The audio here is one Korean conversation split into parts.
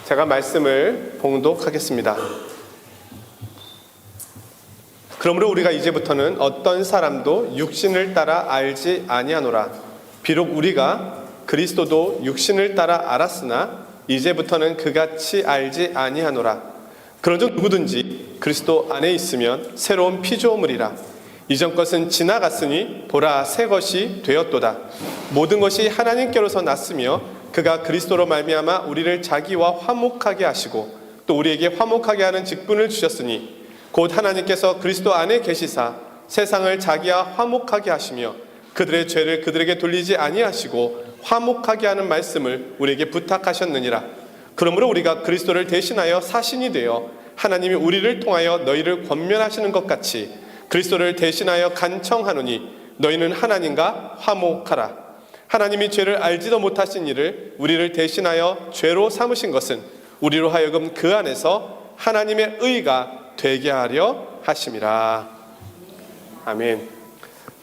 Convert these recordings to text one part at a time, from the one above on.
제가 말씀을 봉독하겠습니다. 그러므로 우리가 이제부터는 어떤 사람도 육신을 따라 알지 아니하노라. 비록 우리가 그리스도도 육신을 따라 알았으나 이제부터는 그같이 알지 아니하노라. 그런즉 누구든지 그리스도 안에 있으면 새로운 피조물이라. 이전 것은 지나갔으니 보라 새 것이 되었도다. 모든 것이 하나님께로서 났으며 그가 그리스도로 말미암아 우리를 자기와 화목하게 하시고 또 우리에게 화목하게 하는 직분을 주셨으니 곧 하나님께서 그리스도 안에 계시사 세상을 자기와 화목하게 하시며 그들의 죄를 그들에게 돌리지 아니하시고 화목하게 하는 말씀을 우리에게 부탁하셨느니라. 그러므로 우리가 그리스도를 대신하여 사신이 되어 하나님이 우리를 통하여 너희를 권면하시는 것 같이 그리스도를 대신하여 간청하노니 너희는 하나님과 화목하라. 하나님이 죄를 알지도 못하신 이를 우리를 대신하여 죄로 삼으신 것은 우리로 하여금 그 안에서 하나님의 의가 되게 하려 하심이라. 아멘.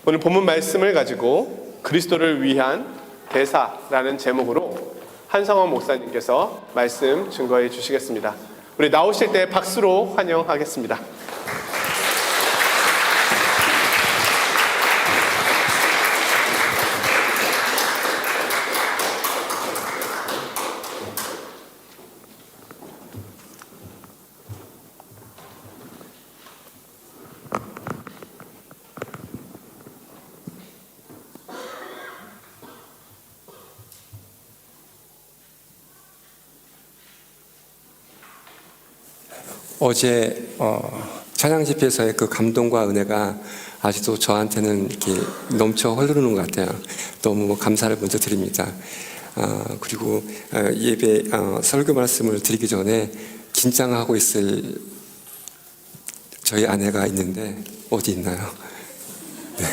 오늘 본문 말씀을 가지고 그리스도를 위한 대사라는 제목으로 한성원 목사님께서 말씀 증거해 주시겠습니다. 우리 나오실 때 박수로 환영하겠습니다. 어제 찬양 집회에서의 그 감동과 은혜가 아직도 저한테는 이렇게 넘쳐 흐르는 것 같아요. 너무 감사를 먼저 드립니다. 그리고 예배 설교 말씀을 드리기 전에 긴장하고 있을 저희 아내가 있는데 어디 있나요? 네.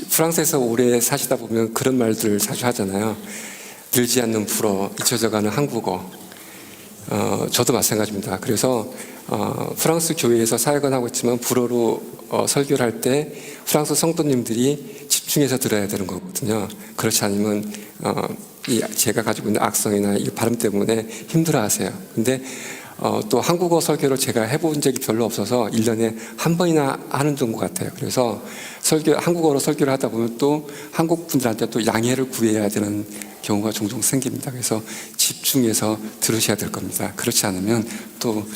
프랑스에서 오래 사시다 보면 그런 말들을 자주 하잖아요. 늘지 않는 불어, 잊혀져가는 한국어. 저도 마찬가지입니다. 그래서 프랑스 교회에서 사역은 하고 있지만 불어로 설교를 할 때 프랑스 성도님들이 집중해서 들어야 되는 거거든요. 그렇지 않으면 제가 가지고 있는 악성이나 이 발음 때문에 힘들어하세요. 근데 또 한국어 설교를 제가 해본 적이 별로 없어서 1년에 한 번이나 하는 정도 같아요. 그래서 한국어로 설교를 하다 보면 또 한국 분들한테 또 양해를 구해야 되는 경우가 종종 생깁니다. 그래서 집중해서 들으셔야 될 겁니다. 그렇지 않으면 또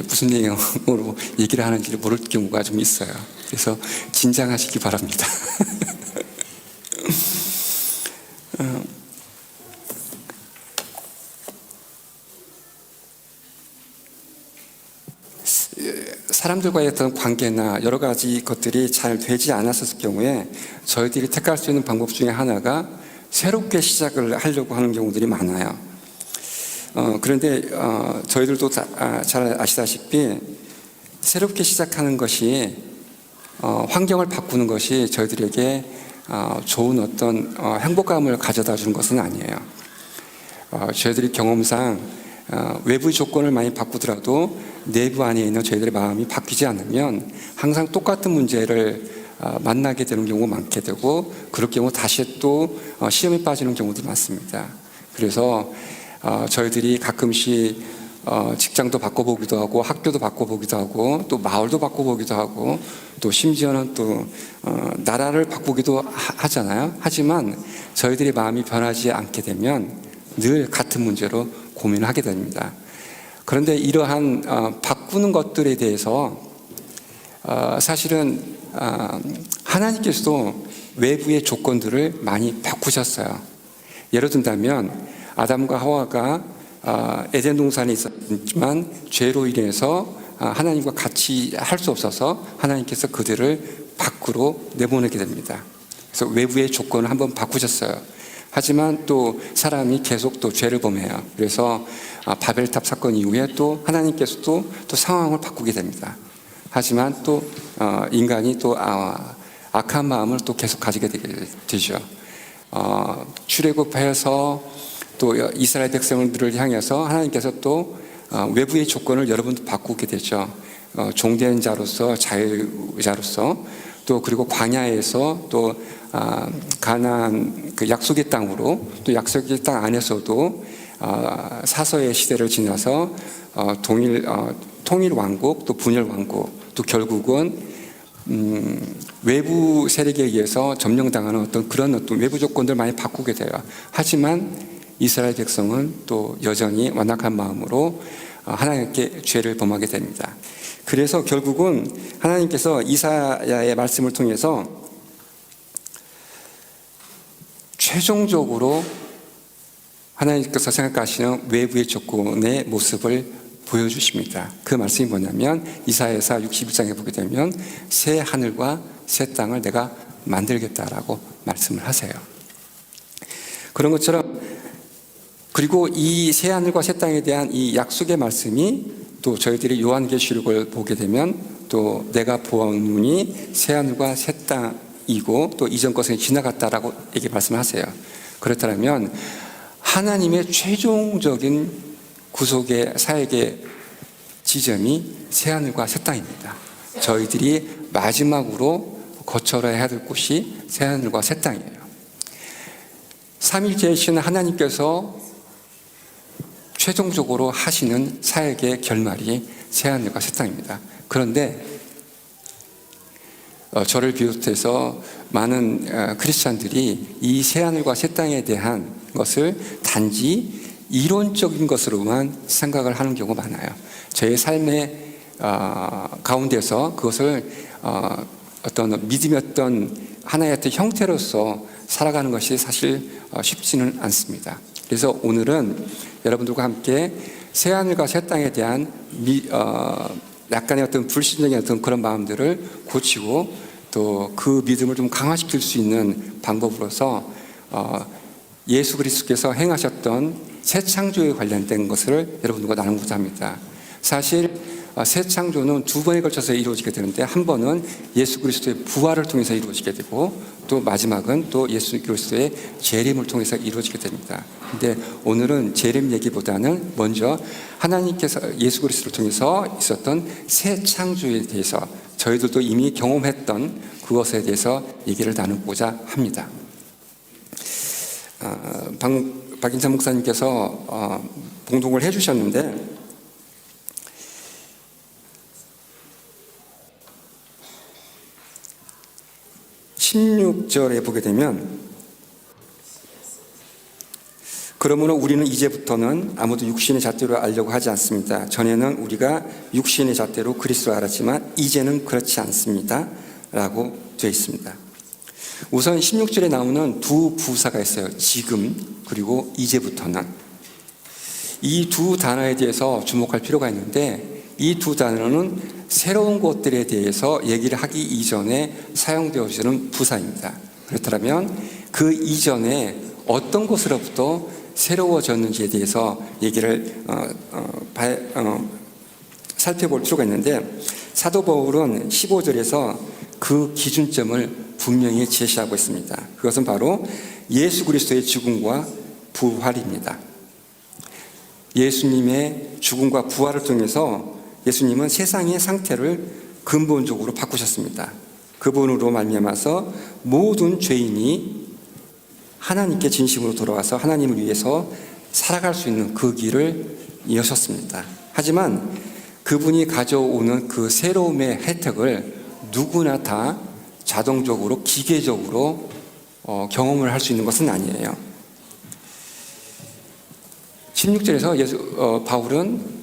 무슨 내용으로 얘기를 하는지 모를 경우가 좀 있어요. 그래서 긴장하시기 바랍니다. 사람들과의 어떤 관계나 여러 가지 것들이 잘 되지 않았을 경우에 저희들이 택할 수 있는 방법 중에 하나가 새롭게 시작을 하려고 하는 경우들이 많아요. 그런데 저희들도 잘 아시다시피 새롭게 시작하는 것이 환경을 바꾸는 것이 저희들에게 좋은 어떤 행복감을 가져다 주는 것은 아니에요. 저희들이 경험상 외부 조건을 많이 바꾸더라도 내부 안에 있는 저희들의 마음이 바뀌지 않으면 항상 똑같은 문제를 만나게 되는 경우가 많게 되고 그럴 경우 다시 또 시험에 빠지는 경우도 많습니다. 그래서 저희들이 가끔씩 직장도 바꿔보기도 하고 학교도 바꿔보기도 하고 또 마을도 바꿔보기도 하고 또 심지어는 또 나라를 바꾸기도 하잖아요. 하지만 저희들의 마음이 변하지 않게 되면 늘 같은 문제로 고민을 하게 됩니다. 그런데 이러한 바꾸는 것들에 대해서 사실은 하나님께서도 외부의 조건들을 많이 바꾸셨어요. 예를 든다면 아담과 하와가 에덴 동산에 있었지만 죄로 인해서 하나님과 같이 할 수 없어서 하나님께서 그들을 밖으로 내보내게 됩니다. 그래서 외부의 조건을 한번 바꾸셨어요. 하지만 또 사람이 계속 또 죄를 범해요. 그래서 바벨탑 사건 이후에 또 하나님께서도 또 상황을 바꾸게 됩니다. 하지만 또 인간이 또 악한 마음을 또 계속 가지게 되죠. 출애굽해서 또 이스라엘 백성들을 향해서 하나님께서 또 외부의 조건을 여러분도 바꾸게 되죠. 종된 자로서 자유자로서 또 그리고 광야에서 또 가나안 그 약속의 땅으로, 또 약속의 땅 안에서도 사서의 시대를 지나서 통일 왕국, 또 분열 왕국, 또 결국은 외부 세력에 의해서 점령당하는 그런 외부 조건들 많이 바꾸게 돼요. 하지만 이스라엘 백성은 또 여전히 완악한 마음으로 하나님께 죄를 범하게 됩니다. 그래서 결국은 하나님께서 이사야의 말씀을 통해서 최종적으로 하나님께서 생각하시는 외부의 조건의 모습을 보여주십니다. 그 말씀이 뭐냐면 이사야서 61장에 보게 되면 새 하늘과 새 땅을 내가 만들겠다라고 말씀을 하세요. 그런 것처럼, 그리고 이 새 하늘과 새 땅에 대한 이 약속의 말씀이 또 저희들이 요한계시록을 보게 되면 또 내가 보았노니 새 하늘과 새 땅이고 또 이전 것은 지나갔다라고 이렇게 말씀하세요. 그렇다면 하나님의 최종적인 구속의 사역의 지점이 새하늘과 새 땅입니다. 저희들이 마지막으로 거쳐야 해야 될 곳이 새하늘과 새 땅이에요. 삼위일체이신 하나님께서 최종적으로 하시는 사역의 결말이 새하늘과 새 땅입니다. 그런데 저를 비롯해서 많은 크리스찬들이 이 새하늘과 새 땅에 대한 것을 단지 이론적인 것으로만 생각을 하는 경우가 많아요. 저의 삶의 가운데서 그것을 어떤 믿음이었던 하나의 어떤 형태로서 살아가는 것이 사실 쉽지는 않습니다. 그래서 오늘은 여러분들과 함께 새하늘과 새 땅에 대한 약간의 어떤 불신적인 어떤 그런 마음들을 고치고 또 그 믿음을 좀 강화시킬 수 있는 방법으로서 예수 그리스도께서 행하셨던 새 창조에 관련된 것을 여러분들과 나누고자 합니다. 사실 새 창조는 두 번에 걸쳐서 이루어지게 되는데, 한 번은 예수 그리스도의 부활을 통해서 이루어지게 되고, 또 마지막은 또 예수 그리스도의 재림을 통해서 이루어지게 됩니다. 근데 오늘은 재림 얘기보다는 먼저 하나님께서 예수 그리스도를 통해서 있었던 새 창조에 대해서 저희들도 이미 경험했던 그것에 대해서 얘기를 나누고자 합니다. 박인찬 목사님께서 봉독을 해주셨는데, 16절에 보게 되면, 그러므로 우리는 이제부터는 아무도 육신의 잣대로 알려고 하지 않습니다. 전에는 우리가 육신의 잣대로 그리스도를 알았지만 이제는 그렇지 않습니다 라고 되어 있습니다. 우선 16절에 나오는 두 부사가 있어요. 지금, 그리고 이제부터는. 이 두 단어에 대해서 주목할 필요가 있는데, 이 두 단어는 새로운 것들에 대해서 얘기를 하기 이전에 사용되어지는 부사입니다. 그렇다면 그 이전에 어떤 것으로부터 새로워졌는지에 대해서 얘기를 살펴볼 필요가 있는데, 사도 바울은 15절에서 그 기준점을 분명히 제시하고 있습니다. 그것은 바로 예수 그리스도의 죽음과 부활입니다. 예수님의 죽음과 부활을 통해서 예수님은 세상의 상태를 근본적으로 바꾸셨습니다. 그분으로 말미암아서 모든 죄인이 하나님께 진심으로 돌아와서 하나님을 위해서 살아갈 수 있는 그 길을 여셨습니다. 하지만 그분이 가져오는 그 새로움의 혜택을 누구나 다 자동적으로 기계적으로 경험을 할 수 있는 것은 아니에요. 16절에서 바울은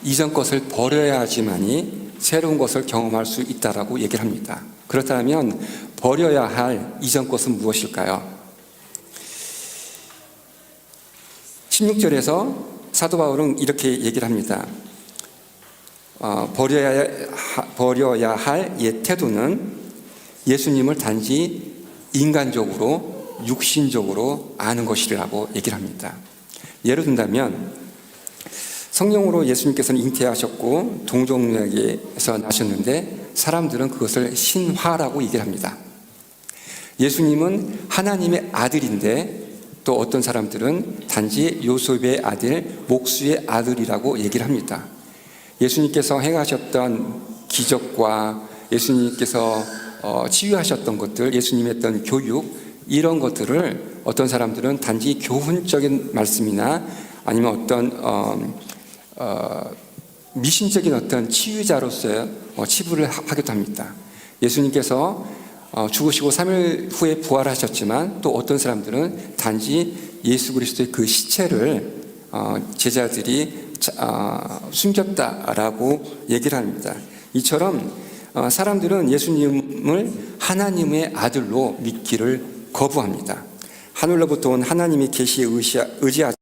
이전 것을 버려야 하지만이 새로운 것을 경험할 수 있다라고 얘기를 합니다. 그렇다면 버려야 할 이전 것은 무엇일까요? 16절에서 사도 바울은 이렇게 얘기를 합니다. 버려야 할 옛 태도는 예수님을 단지 인간적으로 육신적으로 아는 것이라고 얘기를 합니다. 예를 든다면 성령으로 예수님께서는 잉태하셨고 동정녀에게서 나셨는데 사람들은 그것을 신화라고 얘기를 합니다. 예수님은 하나님의 아들인데 또 어떤 사람들은 단지 요셉의 아들, 목수의 아들이라고 얘기를 합니다. 예수님께서 행하셨던 기적과 예수님께서 치유하셨던 것들, 예수님의 했던 교육, 이런 것들을 어떤 사람들은 단지 교훈적인 말씀이나 아니면 어떤 미신적인 어떤 치유자로서의 치부를 하기도 합니다. 예수님께서 죽으시고 3일 후에 부활하셨지만 또 어떤 사람들은 단지 예수 그리스도의 그 시체를 제자들이 숨겼다라고 얘기를 합니다. 이처럼 사람들은 예수님을 하나님의 아들로 믿기를 거부합니다. 하늘로부터 온 하나님의 계시에 의지하지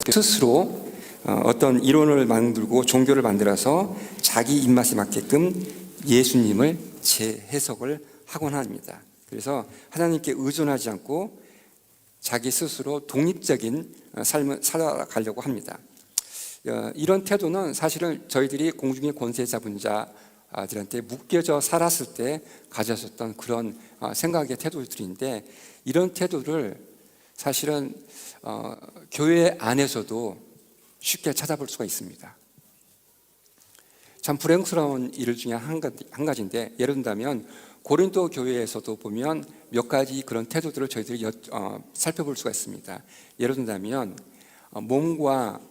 스스로 어떤 이론을 만들고 종교를 만들어서 자기 입맛에 맞게끔 예수님을 재해석을 하곤 합니다. 그래서 하나님께 의존하지 않고 자기 스스로 독립적인 삶을 살아가려고 합니다. 이런 태도는 사실은 저희들이 공중의 권세 잡은 자들한테 묶여져 살았을 때 가졌었던 그런 생각의 태도들인데, 이런 태도를 사실은 교회 안에서도 쉽게 찾아볼 수가 있습니다. 참 불행스러운 일 중에 한 가지인데, 예를 든다면 고린도 교회에서도 보면 몇 가지 그런 태도들을 저희들이 살펴볼 수가 있습니다. 예를 든다면 몸과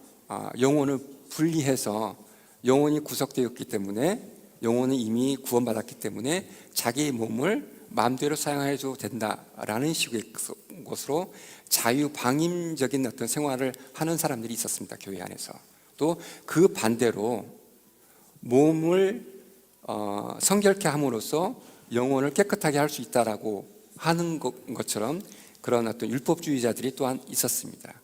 영혼을 분리해서, 영혼이 구속되었기 때문에, 영혼은 이미 구원받았기 때문에 자기 몸을 마음대로 사용해도 된다라는 식의 것으로 자유방임적인 어떤 생활을 하는 사람들이 있었습니다. 교회 안에서. 또 그 반대로 몸을 성결케 함으로써 영혼을 깨끗하게 할 수 있다라고 하는 것처럼 그런 어떤 율법주의자들이 또한 있었습니다.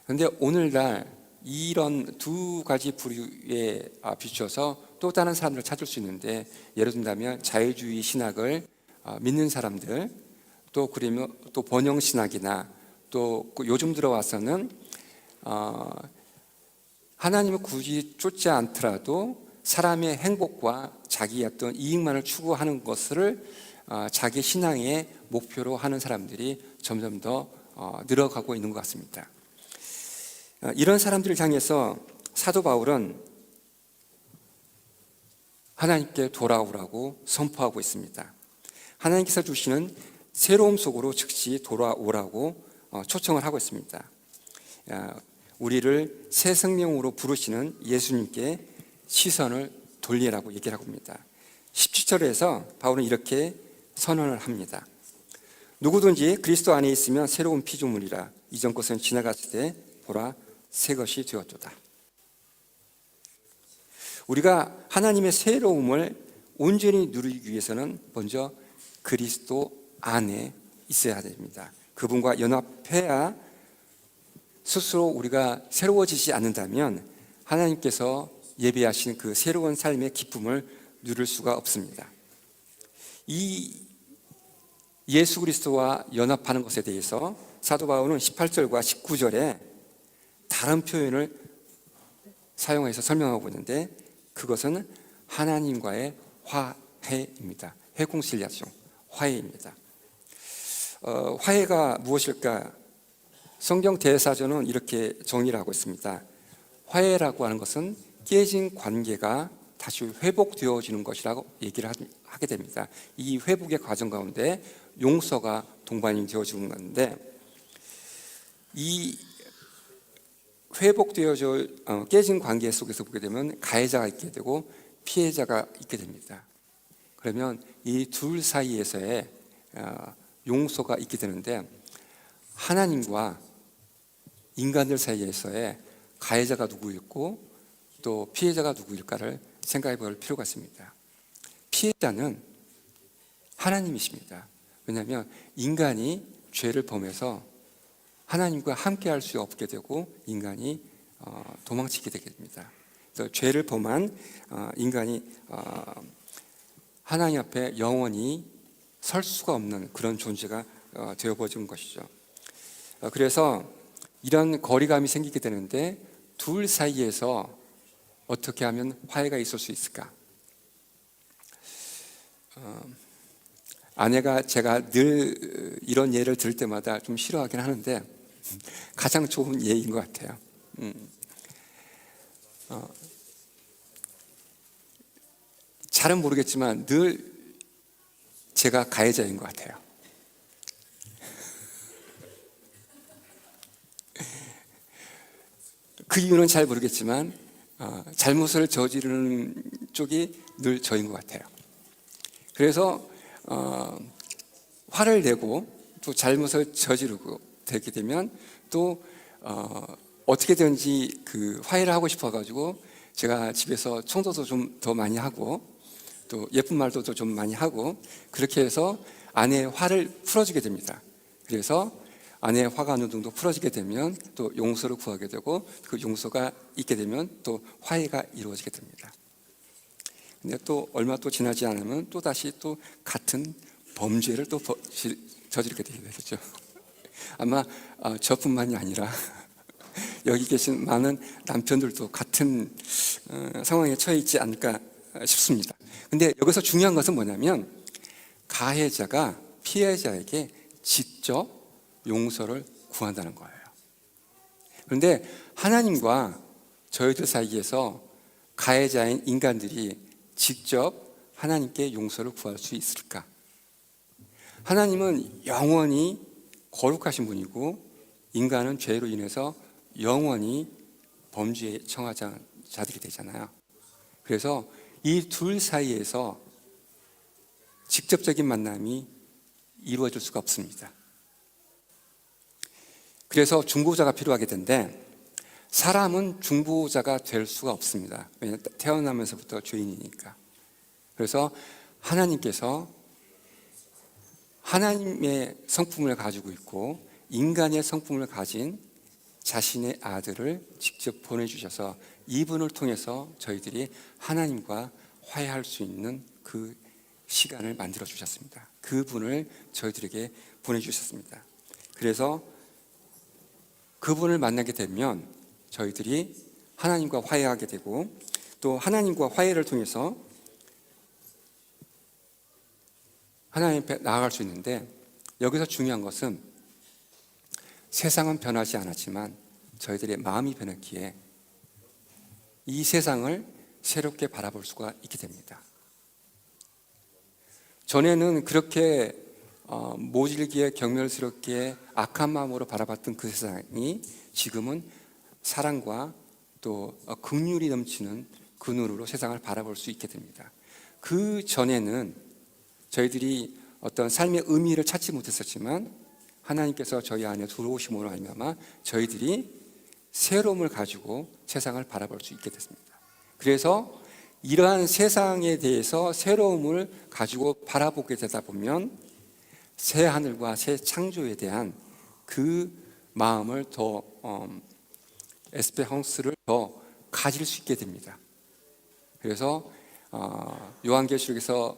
그런데 오늘날 이런 두 가지 부류에 비춰서 또 다른 사람들을 찾을 수 있는데, 예를 든다면 자유주의 신학을 믿는 사람들, 또 그러면 또 번영 신학이나 또 요즘 들어와서는 하나님을 굳이 쫓지 않더라도 사람의 행복과 자기의 어떤 이익만을 추구하는 것을 자기 신앙의 목표로 하는 사람들이 점점 더 늘어가고 있는 것 같습니다. 이런 사람들을 향해서 사도 바울은 하나님께 돌아오라고 선포하고 있습니다. 하나님께서 주시는 새로움 속으로 즉시 돌아오라고 초청을 하고 있습니다. 우리를 새 생명으로 부르시는 예수님께 시선을 돌리라고 얘기를 하고 있습니다. 17절에서 바울은 이렇게 선언을 합니다. 누구든지 그리스도 안에 있으면 새로운 피조물이라, 이전 것은 지나갔을 때 보라 새 것이 되었도다. 우리가 하나님의 새로움을 온전히 누리기 위해서는 먼저 그리스도 안에 있어야 됩니다. 그분과 연합해야, 스스로 우리가 새로워지지 않는다면 하나님께서 예비하신 그 새로운 삶의 기쁨을 누릴 수가 없습니다. 이 예수 그리스도와 연합하는 것에 대해서 사도 바울은 18절과 19절에 다른 표현을 사용해서 설명하고 있는데, 그것은 하나님과의 화해입니다. 헤콩실리아숑, 화해입니다. 화해가 무엇일까? 성경 대사전은 이렇게 정의를 하고 있습니다. 화해라고 하는 것은 깨진 관계가 다시 회복되어지는 것이라고 얘기를 하게 됩니다. 이 회복의 과정 가운데 용서가 동반이 되어지는 건데, 이 회복되어져 깨진 관계 속에서 보게 되면 가해자가 있게 되고 피해자가 있게 됩니다. 그러면 이 둘 사이에서의 용서가 있게 되는데, 하나님과 인간들 사이에서의 가해자가 누구였고 또 피해자가 누구일까를 생각해 볼 필요가 있습니다. 피해자는 하나님이십니다. 왜냐하면 인간이 죄를 범해서 하나님과 함께 할 수 없게 되고 인간이 도망치게 되게 됩니다. 그래서 죄를 범한 인간이 하나님 앞에 영원히 설 수가 없는 그런 존재가 되어버린 것이죠. 그래서 이런 거리감이 생기게 되는데, 둘 사이에서 어떻게 하면 화해가 있을 수 있을까? 아내가 제가 늘 이런 예를 들을 때마다 좀 싫어하긴 하는데 가장 좋은 예인 것 같아요. 잘은 모르겠지만 늘 제가 가해자인 것 같아요. 그 이유는 잘 모르겠지만 잘못을 저지르는 쪽이 늘 저인 것 같아요. 그래서 화를 내고 또 잘못을 저지르고 되게 되면 또 어떻게든지 그 화해를 하고 싶어가지고 제가 집에서 청소도 좀 더 많이 하고 또 예쁜 말도 좀 많이 하고 그렇게 해서 아내의 화를 풀어주게 됩니다. 그래서 아내의 화가 어느 정도 풀어지게 되면 또 용서를 구하게 되고 그 용서가 있게 되면 또 화해가 이루어지게 됩니다. 근데 또 얼마 또 지나지 않으면 또 다시 또 같은 범죄를 또 저지르게 되겠죠. 아마 저뿐만이 아니라 여기 계신 많은 남편들도 같은 상황에 처해 있지 않을까 싶습니다. 근데 여기서 중요한 것은 뭐냐면 가해자가 피해자에게 직접 용서를 구한다는 거예요. 그런데 하나님과 저희들 사이에서 가해자인 인간들이 직접 하나님께 용서를 구할 수 있을까? 하나님은 영원히 거룩하신 분이고 인간은 죄로 인해서 영원히 범죄에 청하자들이 되잖아요. 그래서 이 둘 사이에서 직접적인 만남이 이루어질 수가 없습니다. 그래서 중보자가 필요하게 된데 사람은 중보자가 될 수가 없습니다. 왜냐하면 태어나면서부터 죄인이니까. 그래서 하나님께서 하나님의 성품을 가지고 있고 인간의 성품을 가진 자신의 아들을 직접 보내주셔서 이분을 통해서 저희들이 하나님과 화해할 수 있는 그 시간을 만들어 주셨습니다. 그분을 저희들에게 보내주셨습니다. 그래서 그분을 만나게 되면 저희들이 하나님과 화해하게 되고 또 하나님과 화해를 통해서 하나님 앞에 나아갈 수 있는데 여기서 중요한 것은 세상은 변하지 않았지만 저희들의 마음이 변했기에 이 세상을 새롭게 바라볼 수가 있게 됩니다. 전에는 그렇게 모질기에 경멸스럽게 악한 마음으로 바라봤던 그 세상이 지금은 사랑과 또 긍휼이 넘치는 그 눈으로 세상을 바라볼 수 있게 됩니다. 그 전에는 저희들이 어떤 삶의 의미를 찾지 못했었지만 하나님께서 저희 안에 들어오심으로 말미암아 저희들이 새로움을 가지고 세상을 바라볼 수 있게 됐습니다. 그래서 이러한 세상에 대해서 새로움을 가지고 바라보게 되다 보면 새 하늘과 새 창조에 대한 그 마음을 더 에스페랑스를 더 가질 수 있게 됩니다. 그래서 요한계시록에서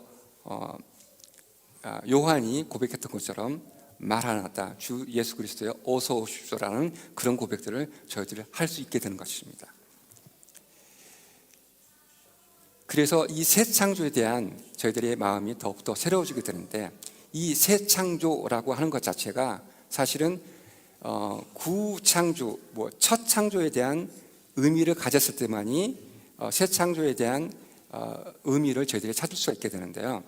요한이 고백했던 것처럼 말 하나 다 주 예수 그리스도여 어서 오십시오라는 그런 고백들을 저희들이 할 수 있게 되는 것입니다. 그래서 이 새 창조에 대한 저희들의 마음이 더욱더 새로워지게 되는데 이 새 창조라고 하는 것 자체가 사실은 구창조, 첫 창조에 대한 의미를 가졌을 때만이 새 창조에 대한 의미를 저희들이 찾을 수가 있게 되는데요.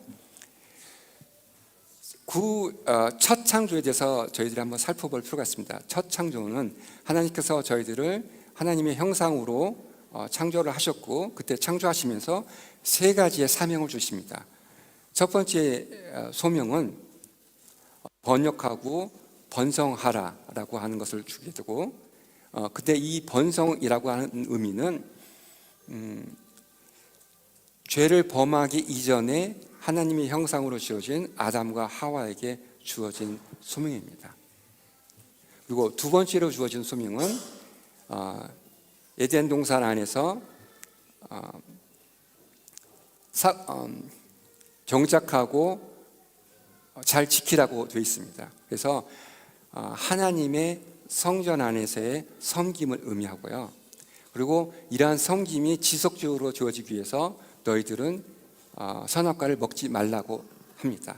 첫 창조에 대해서 저희들이 한번 살펴볼 필요가 있습니다. 첫 창조는 하나님께서 저희들을 하나님의 형상으로 창조를 하셨고 그때 창조하시면서 세 가지의 사명을 주십니다. 첫 번째 소명은 번역하고 번성하라라고 하는 것을 주게 되고 그때 이 번성이라고 하는 의미는 죄를 범하기 이전에 하나님의 형상으로 지어진 아담과 하와에게 주어진 소명입니다. 그리고 두 번째로 주어진 소명은 에덴 동산 안에서 경작하고 잘 지키라고 되어 있습니다. 그래서 하나님의 성전 안에서의 섬김을 의미하고요. 그리고 이러한 섬김이 지속적으로 주어지기 위해서 너희들은 선악과를 먹지 말라고 합니다.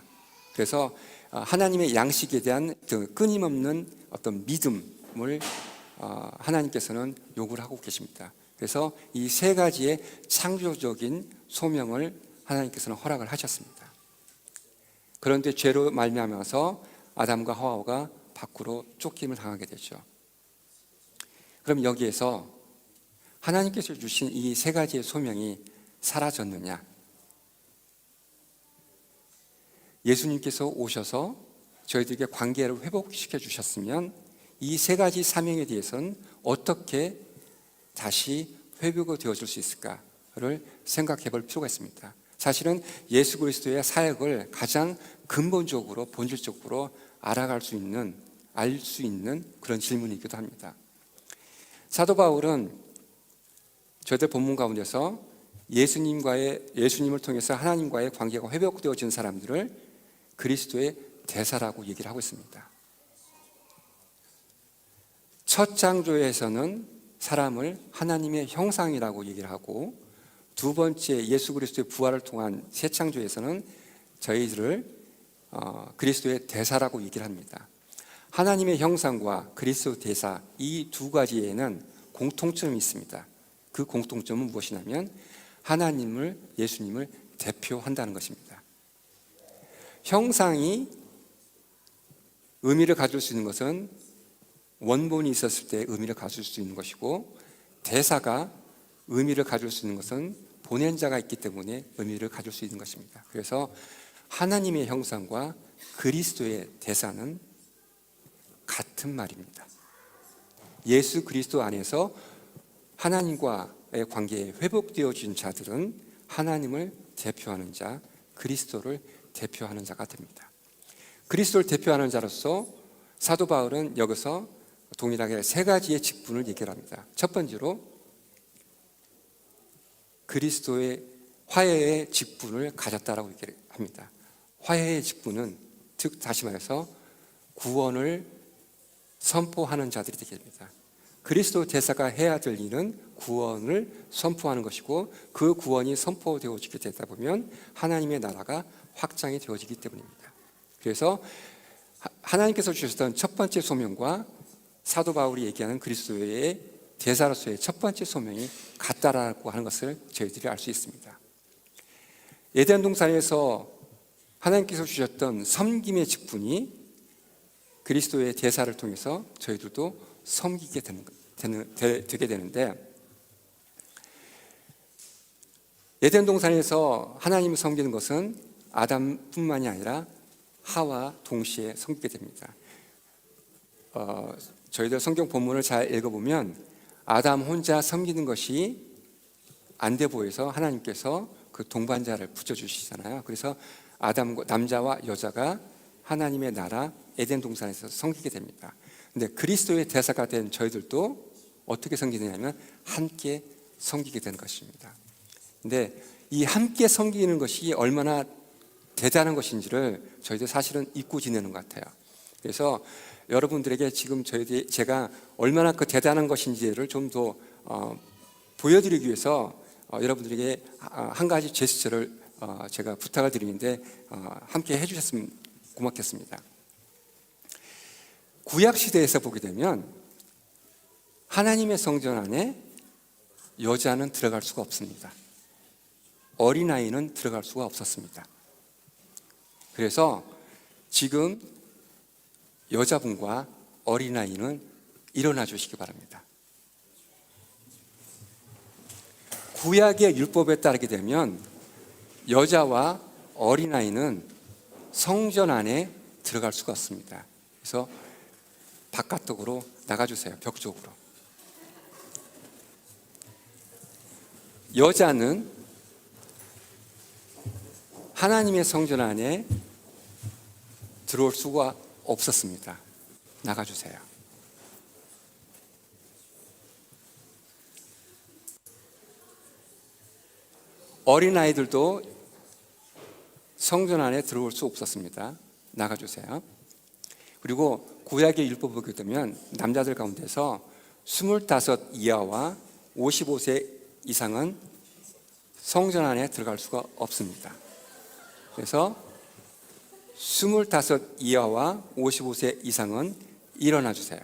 그래서 하나님의 양식에 대한 끊임없는 어떤 믿음을 하나님께서는 요구를 하고 계십니다. 그래서 이 세 가지의 창조적인 소명을 하나님께서는 허락을 하셨습니다. 그런데 죄로 말미암아서 아담과 하와가 밖으로 쫓김을 당하게 되죠. 그럼 여기에서 하나님께서 주신 이 세 가지의 소명이 사라졌느냐? 예수님께서 오셔서 저희들에게 관계를 회복시켜 주셨으면 이 세 가지 사명에 대해서는 어떻게 다시 회복이 되어질 수 있을까를 생각해 볼 필요가 있습니다. 사실은 예수 그리스도의 사역을 가장 근본적으로 본질적으로 알 수 있는 그런 질문이기도 합니다. 사도 바울은 저희들 본문 가운데서 예수님을 통해서 하나님과의 관계가 회복되어진 사람들을 그리스도의 대사라고 얘기를 하고 있습니다. 첫 창조에서는 사람을 하나님의 형상이라고 얘기를 하고, 두 번째 예수 그리스도의 부활을 통한 새 창조에서는 저희들을 그리스도의 대사라고 얘기를 합니다. 하나님의 형상과 그리스도 대사, 이 두 가지에는 공통점이 있습니다. 그 공통점은 무엇이냐면 하나님을, 예수님을 대표한다는 것입니다. 형상이 의미를 가질 수 있는 것은 원본이 있었을 때 의미를 가질 수 있는 것이고, 대사가 의미를 가질 수 있는 것은 보낸 자가 있기 때문에 의미를 가질 수 있는 것입니다. 그래서 하나님의 형상과 그리스도의 대사는 같은 말입니다. 예수 그리스도 안에서 하나님과의 관계에 회복되어진 자들은 하나님을 대표하는 자, 그리스도를 대표하는 자가 됩니다. 그리스도를 대표하는 자로서 사도 바울은 여기서 동일하게 세 가지의 직분을 얘기합니다. 첫 번째로 그리스도의 화해의 직분을 가졌다라고 얘기합니다. 화해의 직분은 즉 다시 말해서 구원을 선포하는 자들이 되게 됩니다. 그리스도 대사가 해야 될 일은 구원을 선포하는 것이고, 그 구원이 선포되어지게 되다 보면 하나님의 나라가 확장이 되어지기 때문입니다. 그래서 하나님께서 주셨던 첫 번째 소명과 사도 바울이 얘기하는 그리스도의 대사로서의 첫 번째 소명이 같다라고 하는 것을 저희들이 알 수 있습니다. 에덴 동산에서 하나님께서 주셨던 섬김의 직분이 그리스도의 대사를 통해서 저희들도 섬기게 되게 되는데, 에덴 동산에서 하나님을 섬기는 것은 아담뿐만이 아니라 하와 동시에 섬기게 됩니다. 저희들 성경 본문을 잘 읽어보면 아담 혼자 섬기는 것이 안 돼 보여서 하나님께서 그 동반자를 붙여주시잖아요. 그래서 남자와 여자가 하나님의 나라 에덴 동산에서 섬기게 됩니다. 근데 그리스도의 대사가 된 저희들도 어떻게 섬기느냐면 함께 섬기게 되는 것입니다. 근데 이 함께 섬기는 것이 얼마나 대단한 것인지를 저희들 사실은 잊고 지내는 것 같아요. 그래서 여러분들에게 지금 제가 얼마나 그 대단한 것인지를 좀 더 보여드리기 위해서 여러분들에게 한 가지 제스처를 제가 부탁을 드리는데 함께 해주셨으면 고맙겠습니다. 구약 시대에서 보게 되면 하나님의 성전 안에 여자는 들어갈 수가 없습니다. 어린아이는 들어갈 수가 없었습니다. 그래서 지금 여자분과 어린아이는 일어나 주시기 바랍니다. 구약의 율법에 따르게 되면 여자와 어린아이는 성전 안에 들어갈 수가 없습니다. 그래서 바깥쪽으로 나가주세요. 벽 쪽으로. 여자는 하나님의 성전 안에 들어올 수가 없었습니다. 나가주세요. 어린아이들도 성전 안에 들어올 수 없었습니다. 나가주세요. 그리고 구약의 율법을 보게 되면 남자들 가운데서 25 이하와 55세 이상은 성전 안에 들어갈 수가 없습니다. 그래서 25 이하와 55세 이상은 일어나 주세요.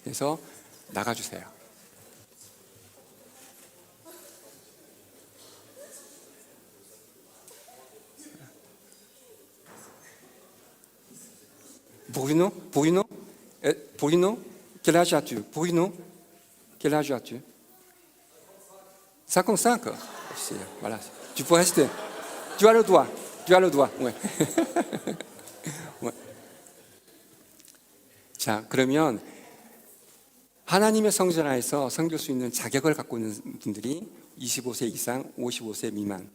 그래서 나가 주세요. Bruno, Bruno, Bruno, quel âge as-tu? Bruno, quel âge as-tu? 55. Voilà. Tu peux rester. Tu as le doigt. Tu as le doigt. Ouais. ouais. 자, 그러면 하나님의 성전 안에서 섬길 수 있는 자격을 갖고 있는 분들이 25세 이상, 55세 미만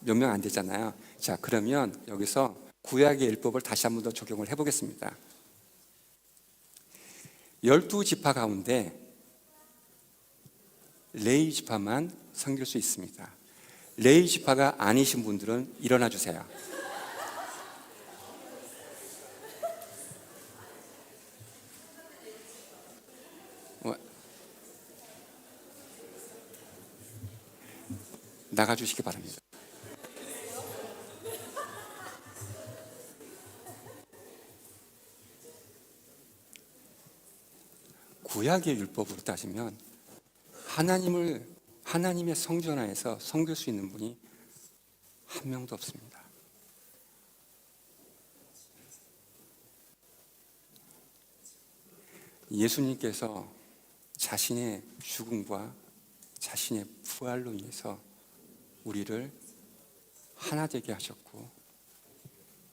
몇 명 안 되잖아요. 자, 그러면 여기서 구약의 율법을 다시 한 번 더 적용을 해보겠습니다. 12지파 가운데 레위 지파만 섬길 수 있습니다. 레위 지파가 아니신 분들은 일어나 주세요. 나가주시기 바랍니다. 구약의 율법으로 따지면 하나님의 성전 안에서 섬길 수 있는 분이 한 명도 없습니다. 예수님께서 자신의 죽음과 자신의 부활로 인해서 우리를 하나 되게 하셨고,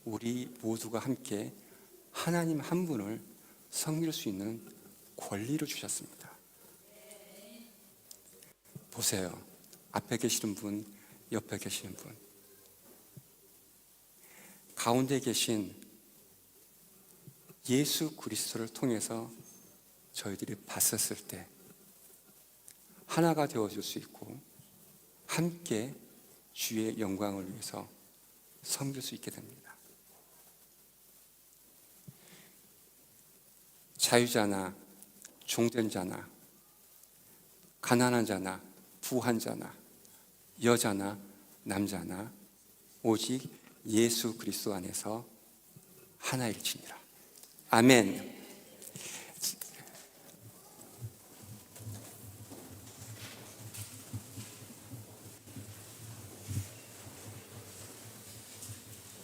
우리 모두가 함께 하나님 한 분을 섬길 수 있는 권리를 주셨습니다. 보세요. 앞에 계시는 분, 옆에 계시는 분, 가운데 계신 예수 그리스도를 통해서 저희들이 봤었을 때 하나가 되어줄 수 있고 함께 주의 영광을 위해서 섬길 수 있게 됩니다. 자유자나 종된 자나 가난한 자나 부한 자나 여자나 남자나 오직 예수 그리스도 안에서 하나일지니라. 아멘.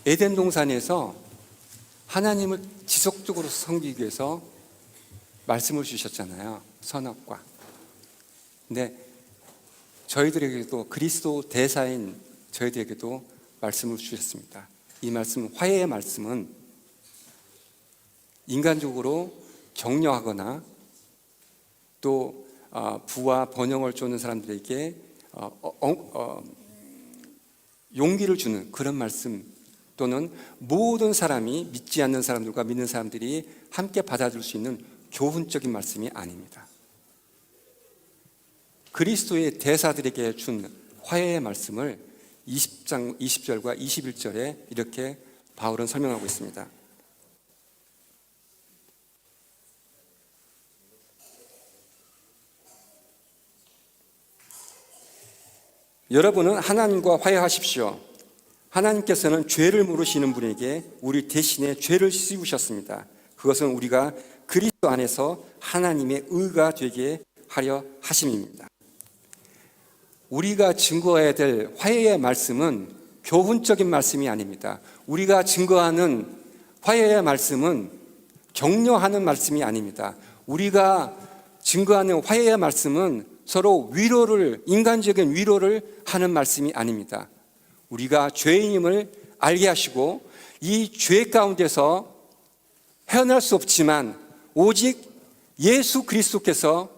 에덴 동산에서 하나님을 지속적으로 섬기기 위해서 말씀을 주셨잖아요. 선악과. 근데 저희들에게도 그리스도 대사인 저희들에게도 말씀을 주셨습니다. 이 말씀, 화해의 말씀은 인간적으로 격려하거나 또 부와 번영을 쫓는 사람들에게 용기를 주는 그런 말씀, 또는 모든 사람이 믿지 않는 사람들과 믿는 사람들이 함께 받아들일 수 있는 교훈적인 말씀이 아닙니다. 그리스도의 대사들에게 준 화해의 말씀을 20장 20절과 21절에 이렇게 바울은 설명하고 있습니다. 여러분은 하나님과 화해하십시오. 하나님께서는 죄를 물으시는 분에게 우리 대신에 죄를 씌우셨습니다. 그것은 우리가 그리스도 안에서 하나님의 의가 되게 하려 하심입니다. 우리가 증거해야 될 화해의 말씀은 교훈적인 말씀이 아닙니다. 우리가 증거하는 화해의 말씀은 격려하는 말씀이 아닙니다. 우리가 증거하는 화해의 말씀은 서로 위로를, 인간적인 위로를 하는 말씀이 아닙니다. 우리가 죄인임을 알게 하시고 이 죄 가운데서 헤어날 수 없지만 오직 예수 그리스도께서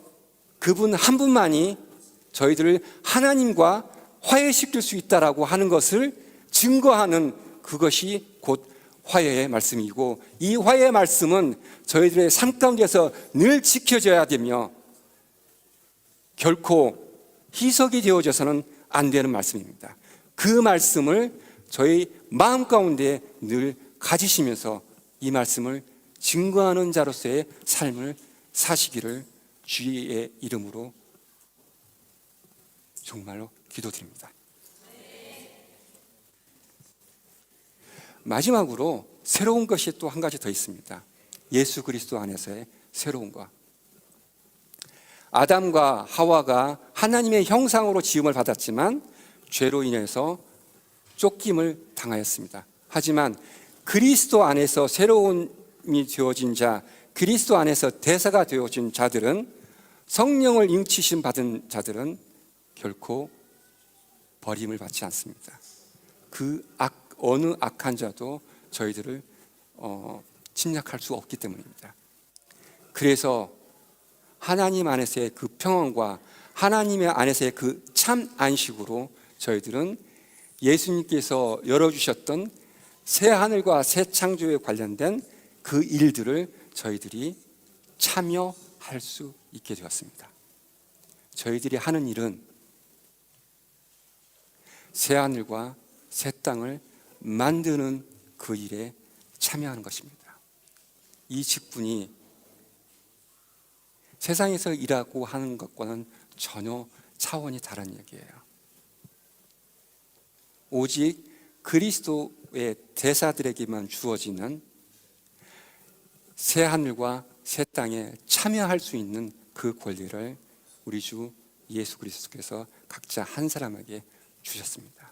그분 한 분만이 저희들을 하나님과 화해시킬 수 있다라고 하는 것을 증거하는 그것이 곧 화해의 말씀이고, 이 화해의 말씀은 저희들의 삶 가운데서 늘 지켜져야 되며 결코 희석이 되어져서는 안 되는 말씀입니다. 그 말씀을 저희 마음 가운데 늘 가지시면서 이 말씀을 증거하는 자로서의 삶을 사시기를 주의 이름으로 정말로 기도드립니다. 마지막으로 새로운 것이 또 한 가지 더 있습니다. 예수 그리스도 안에서의 새로운 것. 아담과 하와가 하나님의 형상으로 지음을 받았지만 죄로 인해서 쫓김을 당하였습니다. 하지만 그리스도 안에서 새로움이 되어진 자, 그리스도 안에서 대사가 되어진 자들은, 성령을 인치심 받은 자들은 결코 버림을 받지 않습니다. 어느 악한 자도 저희들을 침략할 수 없기 때문입니다. 그래서 하나님 안에서의 그 평안과 하나님의 안에서의 그 참 안식으로 저희들은 예수님께서 열어주셨던 새 하늘과 새 창조에 관련된 그 일들을 저희들이 참여할 수 있게 되었습니다. 저희들이 하는 일은 새 하늘과 새 땅을 만드는 그 일에 참여하는 것입니다. 이 직분이 세상에서 일하고 하는 것과는 전혀 차원이 다른 얘기예요. 오직 그리스도의 대사들에게만 주어지는 새 하늘과 새 땅에 참여할 수 있는 그 권리를 우리 주 예수 그리스도께서 각자 한 사람에게 주셨습니다.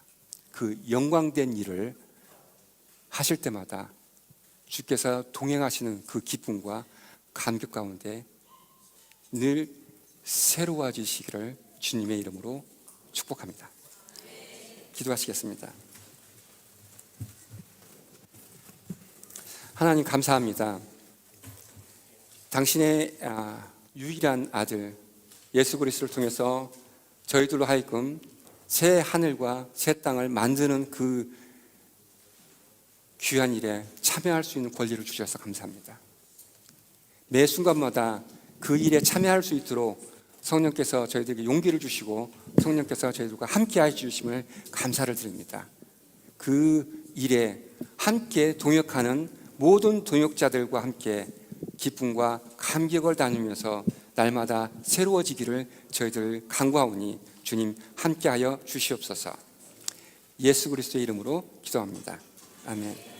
그 영광된 일을 하실 때마다 주께서 동행하시는 그 기쁨과 감격 가운데 늘 새로워지시기를 주님의 이름으로 축복합니다. 기도하시겠습니다. 하나님 감사합니다. 당신의 유일한 아들 예수 그리스도를 통해서 저희들로 하여금 새 하늘과 새 땅을 만드는 그 귀한 일에 참여할 수 있는 권리를 주셔서 감사합니다. 매 순간마다 그 일에 참여할 수 있도록 성령께서 저희들에게 용기를 주시고 성령께서 저희들과 함께 해주심을 감사를 드립니다. 그 일에 함께 동역하는 모든 동역자들과 함께 기쁨과 감격을 나누면서 날마다 새로워지기를 저희들 간구하오니 주님 함께하여 주시옵소서. 예수 그리스도의 이름으로 기도합니다. 아멘.